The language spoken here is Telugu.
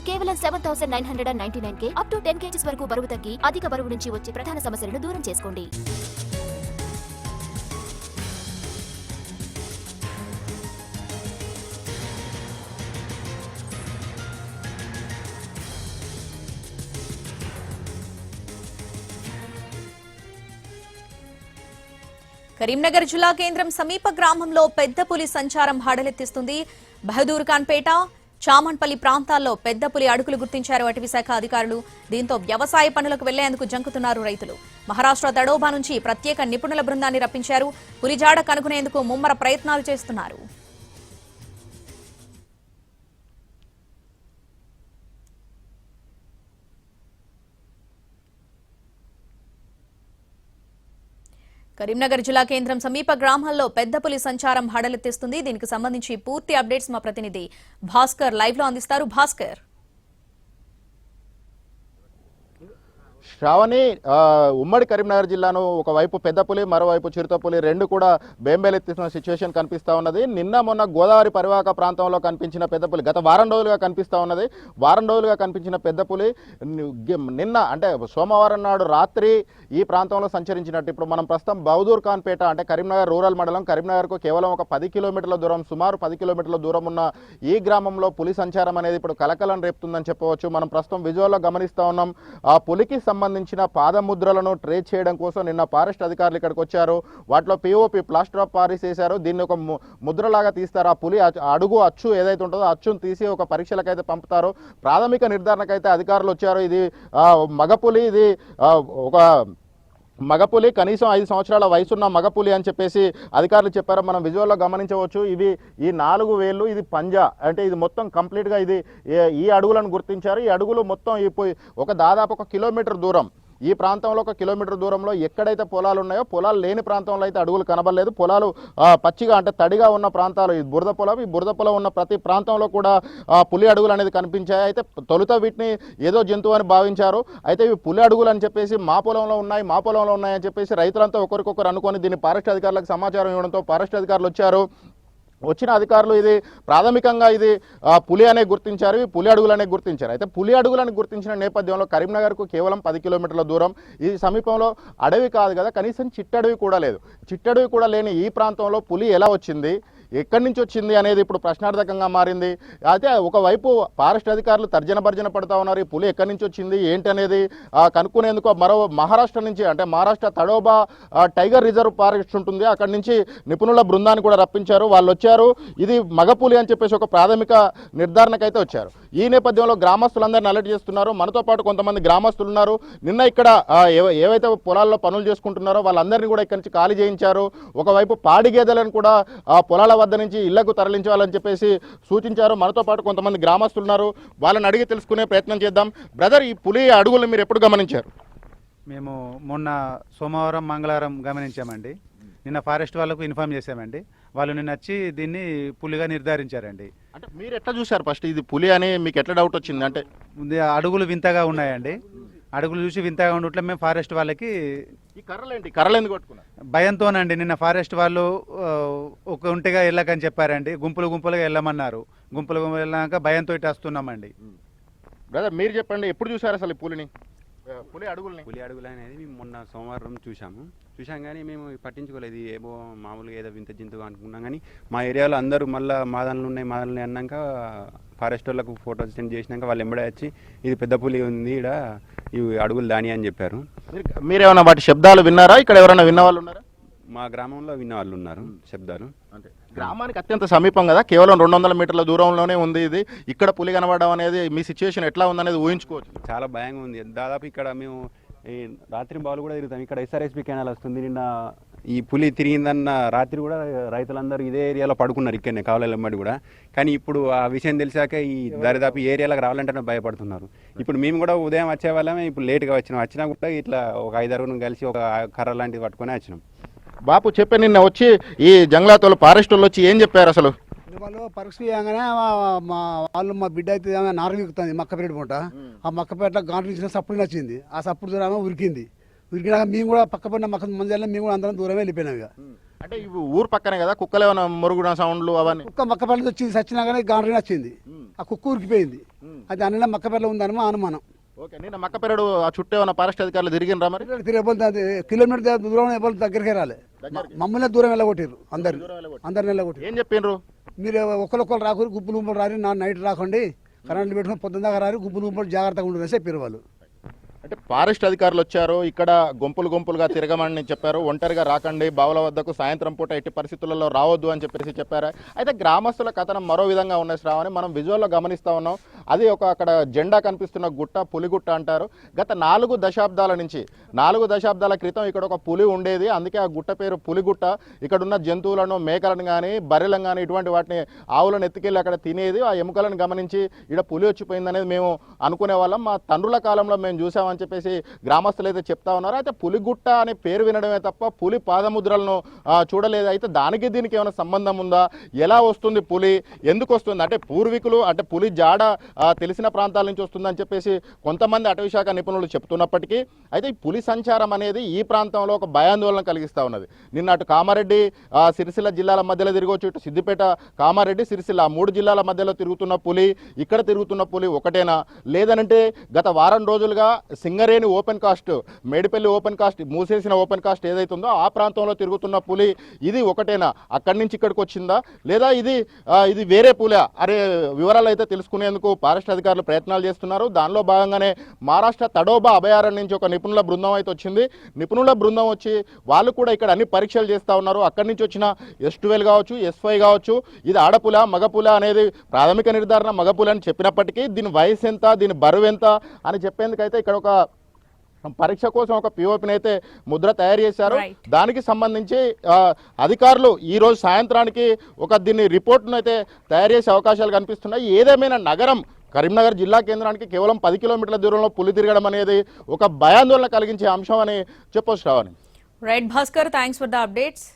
కేవలం 7,999 అప్ టు 10 kgs వరకు బరువు తగ్గి అధిక బరువు నుంచి వచ్చే ప్రధాన సమస్యలను దూరం చేసుకోండి. కరీంనగర్ జిల్లా కేంద్రం సమీప గ్రామంలో పెద్ద పులి సంచారం హడలెత్తిస్తుంది. బహదూర్ ఖాన్ పేట, చామన్పల్లి ప్రాంతాల్లో పెద్ద పులి అడుగులు గుర్తించారు అటవీ శాఖ అధికారులు. దీంతో వ్యవసాయ పనులకు వెళ్లేందుకు జంకుతున్నారు రైతులు. మహారాష్ట్ర తడోబా నుంచి ప్రత్యేక నిపుణుల బృందాన్ని రప్పించారు. పులి జాడ కనుగొనేందుకు ముమ్మర ప్రయత్నాలు చేస్తున్నారు. కరీంనగర్ జిల్లా కేంద్రం సమీప గ్రామాల్లో పెద్ద పులి సంచారం హడలెత్తిస్తుంది. దీనికి సంబంధించి పూర్తి అప్డేట్స్ మా ప్రతినిధి భాస్కర్ లైవ్ లో అందిస్తారు. భాస్కర్, శ్రావణి, ఉమ్మడి కరీంనగర్ జిల్లాను ఒకవైపు పెద్దపులి, మరోవైపు చిరుతపులి రెండు కూడా బేంబేలెత్తిన సిచ్యువేషన్ కనిపిస్తూ ఉన్నది. నిన్న మొన్న గోదావరి పరివాహక ప్రాంతంలో కనిపించిన పెద్దపులి గత వారం రోజులుగా కనిపిస్తూ ఉన్నది. వారం రోజులుగా కనిపించిన పెద్దపులి నిన్న అంటే సోమవారం నాడు రాత్రి ఈ ప్రాంతంలో సంచరించినట్టు ఇప్పుడు మనం ప్రస్తుతం బహదూర్ ఖాన్ పేట అంటే కరీంనగర్ రూరల్ మండలం, కరీంనగర్కు కేవలం ఒక 10 కిలోమీటర్ల దూరం, సుమారు 10 కిలోమీటర్ల దూరం ఉన్న ఈ గ్రామంలో పులి సంచారం అనేది ఇప్పుడు కలకలం రేపుతుందని చెప్పవచ్చు. మనం ప్రస్తుతం విజువల్లో గమనిస్తూ ఉన్నాం. ఆ పులికి సంబంధించిన పాదముద్రలను ట్రేస్ చేయడం కోసం నిన్న ఫారెస్ట్ అధికారులు ఇక్కడికి వచ్చారు. వాటిలో పిఓపి ప్లాస్టర్ ఆఫ్ పారిస్ వేశారు. దీన్ని ఒక ముద్రలాగా తీస్తారు. ఆ పులి అడుగు అచ్చు ఏదైతే ఉంటుందో అచ్చును తీసి ఒక పరీక్షలకైతే పంపుతారు. ప్రాథమిక నిర్ధారణకైతే అధికారులు వచ్చారు. ఇది మగపులి, ఇది ఒక మగపులి, కనీసం 5 సంవత్సరాల వయసున్న మగపులి అని చెప్పేసి అధికారులు చెప్పారు. మనం విజువల్లో గమనించవచ్చు. ఈ 4 వేళ్ళు, ఇది పంజా, అంటే ఇది మొత్తం కంప్లీట్గా ఇది ఈ అడుగులను గుర్తించారు. ఈ అడుగులు మొత్తం దాదాపు 1 కిలోమీటర్ దూరం, ఈ ప్రాంతంలో 1 కిలోమీటర్ దూరంలో ఎక్కడైతే పొలాలు ఉన్నాయో, పొలాలు లేని ప్రాంతంలో అయితే అడుగులు కనబడలేదు. పొలాలు పచ్చిగా అంటే తడిగా ఉన్న ప్రాంతాలు, ఈ బురద పొలం ఉన్న ప్రతి ప్రాంతంలో కూడా పులి అడుగులు అనేది కనిపించాయి. అయితే తొలుత వీటిని ఏదో జంతువు అని భావించారు. అయితే ఇవి పులి అడుగులు అని చెప్పేసి మా పొలంలో ఉన్నాయని చెప్పేసి రైతులంతా ఒకరికొకరు అనుకొని దీన్ని ఫారెస్ట్ అధికారులకు సమాచారం ఇవ్వడంతో ఫారెస్ట్ అధికారులు వచ్చారు. వచ్చిన అధికారులు ఇది ప్రాథమికంగా ఇది పులి అనే గుర్తించారు, ఈ పులి అడుగులనే గుర్తించారు. అయితే పులి అడుగులను గుర్తించిన నేపథ్యంలో కరీంనగర్కు కేవలం 10 కిలోమీటర్ల దూరం, ఈ సమీపంలో అడవి కాదు కదా, కనీసం చిట్టడవి కూడా లేదు. చిట్టడవి కూడా లేని ఈ ప్రాంతంలో పులి ఎలా వచ్చింది, ఎక్కడి నుంచి వచ్చింది అనేది ఇప్పుడు ప్రశ్నార్థకంగా మారింది. అయితే ఒకవైపు ఫారెస్ట్ అధికారులు తర్జన భర్జన పడుతూ ఉన్నారు. ఈ పులి ఎక్కడి నుంచి వచ్చింది ఏంటి అనేది కనుక్కునేందుకు మరో మహారాష్ట్ర నుంచి అంటే Maharashtra Tadoba tiger reserve forest ఉంటుంది, అక్కడి నుంచి నిపుణుల బృందాన్ని కూడా రప్పించారు. వాళ్ళు వచ్చారు. ఇది మగపులి అని చెప్పేసి ఒక ప్రాథమిక నిర్ధారణకైతే వచ్చారు. ఈ నేపథ్యంలో గ్రామస్తులందరినీ అలర్ట్ చేస్తున్నారు. మనతో పాటు కొంతమంది గ్రామస్తులు ఉన్నారు. నిన్న ఇక్కడ ఏవైతే పొలాల్లో పనులు చేసుకుంటున్నారో వాళ్ళందరినీ కూడా ఇక్కడి నుంచి ఖాళీ చేయించారు. ఒకవైపు పాడి గేదెలను కూడా పొలాల వద్ద నుంచి ఇళ్లకు తరలించాలని చెప్పేసి సూచించారు. మనతో పాటు కొంతమంది గ్రామస్తులు ఉన్నారు. వాళ్ళని అడిగి తెలుసుకునే ప్రయత్నం చేద్దాం. బ్రదర్, ఈ పులి అడుగులు మీరు ఎప్పుడు గమనించారు? మేము మొన్న సోమవారం, మంగళవారం గమనించామండి. నిన్న ఫారెస్ట్ వాళ్ళకు ఇన్ఫార్మ్ చేశామండి. వాళ్ళు నిన్న వచ్చి దీన్ని పులిగా నిర్ధారించారండి. అంటే మీరు ఎట్లా చూశారు ఫస్ట్ ఇది పులి అని మీకు ఎట్లా డౌట్ వచ్చింది? అంటే అడుగులు వింతగా ఉన్నాయండి. అడుగులు చూసి వింతగా ఉండట్లే మేము ఫారెస్ట్ వాళ్ళకి ఈ కర్రలు ఎందుకు కొట్టుకున్నారు? భయంతోనండి. నిన్న ఫారెస్ట్ వాళ్ళు ఒక ఒంటిగా వెళ్ళకని చెప్పారండి. గుంపులుగా వెళ్ళమన్నారు. గుంపులు వెళ్ళాక భయంతో ఇటు వస్తున్నామండి. బ్రదర్, మీరు చెప్పండి, ఎప్పుడు చూసారు అసలు పులి అడుగులు అనేది మేము మొన్న సోమవారం చూసాం కానీ మేము పట్టించుకోలేదు. ఏమో మామూలుగా ఏదో వింత జంతువు అనుకున్నాం. కానీ మా ఏరియాలో అందరూ మళ్ళీ మాదనలు ఉన్నాయి అన్నాక ఫారెస్ట్ వాళ్ళకు ఫోటోస్ సెండ్ చేసినాక వాళ్ళు ఎంబడే వచ్చి ఇది పెద్ద పులి ఉంది, ఇక్కడ ఇవి అడుగులు దాని అని చెప్పారు. మీరేమన్నా వాటి శబ్దాలు విన్నారా? ఇక్కడ ఎవరైనా విన్న వాళ్ళు ఉన్నారా? మా గ్రామంలో విన్న వాళ్ళు ఉన్నారు శబ్దాలు. అంటే గ్రామానికి అత్యంత సమీపం కదా, కేవలం 200 మీటర్ల దూరంలోనే ఉంది ఇది. ఇక్కడ పులి కనబడడం అనేది మీ సిచ్యువేషన్ ఎట్లా ఉందనేది ఊహించుకోవచ్చు. చాలా భయంగా ఉంది. దాదాపు ఇక్కడ మేము ఈ రాత్రి బాలు కూడా తిరుగుతాం. ఇక్కడ ఎస్ఆర్ఎస్పి కెనాల్ వస్తుంది. నిన్న ఈ పులి తిరిగిందన్న రాత్రి కూడా రైతులందరూ ఇదే ఏరియాలో పడుకున్నారు, ఇక్కడనే కావాలమ్మడి కూడా. కానీ ఇప్పుడు ఆ విషయం తెలిసాక ఈ దరిదాపు ఏరియాలకు రావాలంటేనే భయపడుతున్నారు. ఇప్పుడు మేము కూడా ఉదయం వచ్చే వాళ్ళమే, ఇప్పుడు లేట్గా వచ్చినా కూడా ఇట్లా ఒక 5-6 కలిసి ఒక కర్ర లాంటిది పట్టుకొని వచ్చినాం. బాపు చెప్పే, నిన్న వచ్చి ఈ జంగ్లాతోళ్ళు ఫారెస్ట్ వాళ్ళు వచ్చి ఏం చెప్పారు అసలు? వాళ్ళు పరీక్ష చేయగానే మా బిడ్డ అయితే నారు విక్కుతుంది మక్కపేట పూట. ఆ మక్కపేట గాంటు ఇచ్చిన సప్పుడు నచ్చింది. ఆ సప్పుడు దూరం ఉరికినాక మేము కూడా పక్క పడిన మంది మేము కూడా అందరం దూరం వెళ్ళిపోయినాం. ఇక అంటే ఇవి ఊరు పక్కనే కదా కుక్కలు ఏమైనా మురుగున సౌండ్లు అవన్నీ కుక్క మక్కపల్లి వచ్చింది చచ్చినా కానీ గాండ్రీని వచ్చింది ఆ కుక్క ఉరికిపోయింది అది అన్న మక్కపల్లి ఉందని మా అనుమానం. ఓకే నిన్న మక్కపెరడు ఆ చుట్టూ ఏమైనా ఫారెస్ట్ అధికారులు తిరిగినరా మరి తిరిగి కిలోమీటర్ దూరం ఎవరు దగ్గరికి రాలే మమ్మల్ని దూరం వెళ్ళగొట్టారు అందరిని వెళ్ళగొట్టారు. ఏం చెప్పిండ్రు మీరు ఒకరు రాకూరు గుంపులు గుంపులు రారి నా నైట్ రాకండి కరెంట్లు పెట్టుకుని పొద్దున్న దాకా రారి గుంపులు గుంపులు జాగ్రత్తగా ఉండదని చెప్పారు వాళ్ళు. అంటే ఫారెస్ట్ అధికారులు వచ్చారు ఇక్కడ గుంపులుగా తిరగమని చెప్పారు, ఒంటరిగా రాకండి, బావుల వద్దకు సాయంత్రం పూట ఎట్టి పరిస్థితులలో రావద్దు అని చెప్పారు. అయితే గ్రామస్తుల కథనం మరో విధంగా ఉన్నాయి శ్రావణి, మనం విజువల్లో గమనిస్తూ ఉన్నాం. అది ఒక అక్కడ జెండా కనిపిస్తున్న గుట్ట పులిగుట్ట అంటారు. గత 4 దశాబ్దాల క్రితం ఇక్కడ ఒక పులి ఉండేది, అందుకే ఆ గుట్ట పేరు పులిగుట్ట. ఇక్కడ ఉన్న జంతువులను మేకలను కానీ బర్రెలను కానీ ఇటువంటి వాటిని ఆవులను ఎత్తుకెళ్ళి అక్కడ తినేది. ఆ ఎముకలను గమనించి ఇక్కడ పులి వచ్చిపోయింది అనేది మేము అనుకునే వాళ్ళం. మా తండ్రుల కాలంలో మేము చూసామని చెప్పేసి గ్రామస్తులు అయితే చెప్తా ఉన్నారు. అయితే పులిగుట్ట అనే పేరు వినడమే తప్ప పులి పాదముద్రలను చూడలేదు. అయితే దానికి దీనికి ఏమైనా సంబంధం ఉందా, ఎలా వస్తుంది పులి, ఎందుకు వస్తుంది అంటే పూర్వీకులు అంటే పులి జాడ తెలిసిన ప్రాంతాల నుంచి వస్తుందని చెప్పేసి కొంతమంది అటవీ శాఖ నిపుణులు చెప్తున్నప్పటికీ అయితే ఈ పులి సంచారం అనేది ఈ ప్రాంతంలో ఒక భయాందోళన కలిగిస్తూ ఉన్నది. నిన్న అటు కామారెడ్డి సిరిసిల్ల జిల్లాల మధ్యలో తిరగవచ్చు, ఇటు సిద్దిపేట కామారెడ్డి సిరిసిల్ల 3 జిల్లాల మధ్యలో తిరుగుతున్న పులి ఇక్కడ తిరుగుతున్న పులి ఒకటేనా, లేదనంటే గత వారం రోజులుగా Singareni open cast Medipalli open cast మూసేసిన ఓపెన్ కాస్ట్ ఏదైతుందో ఆ ప్రాంతంలో తిరుగుతున్న పులి ఇది ఒకటేనా, అక్కడి నుంచి ఇక్కడికి వచ్చిందా, లేదా ఇది వేరే పులి అనే వివరాలు అయితే తెలుసుకునేందుకు ఫారెస్ట్ అధికారులు ప్రయత్నాలు చేస్తున్నారు. దానిలో భాగంగానే మహారాష్ట్ర తడోబా అభయారణ్యం నుంచి ఒక నిపుణుల బృందం అయితే వచ్చింది. నిపుణుల బృందం వచ్చి వాళ్ళు కూడా ఇక్కడ అన్ని పరీక్షలు చేస్తూ ఉన్నారు. అక్కడి నుంచి వచ్చిన S12 కావచ్చు S5 కావచ్చు ఇది ఆడపుల మగపుల అనేది ప్రాథమిక నిర్ధారణ మగపుల అని చెప్పినప్పటికీ దీని వయసు ఎంత, దీని బరువు ఎంత అని చెప్పేందుకైతే ఇక్కడ ఒక పరీక్ష కోసం ఒక పిఓపిని అయితే ముద్ర తయారు చేశారు. దానికి సంబంధించి అధికారులు ఈ రోజు సాయంత్రానికి దీన్ని రిపోర్ట్ను అయితే తయారు చేసే అవకాశాలు కనిపిస్తున్నాయి. ఏదేమైనా కరీంనగర్ జిల్లా కేంద్రానికి కేవలం 10 కిలోమీటర్ల దూరంలో పులి తిరగడం అనేది ఒక భయాందోళన కలిగించే అంశం అని చెప్పొచ్చు. Right Bhaskar, thanks for the updates.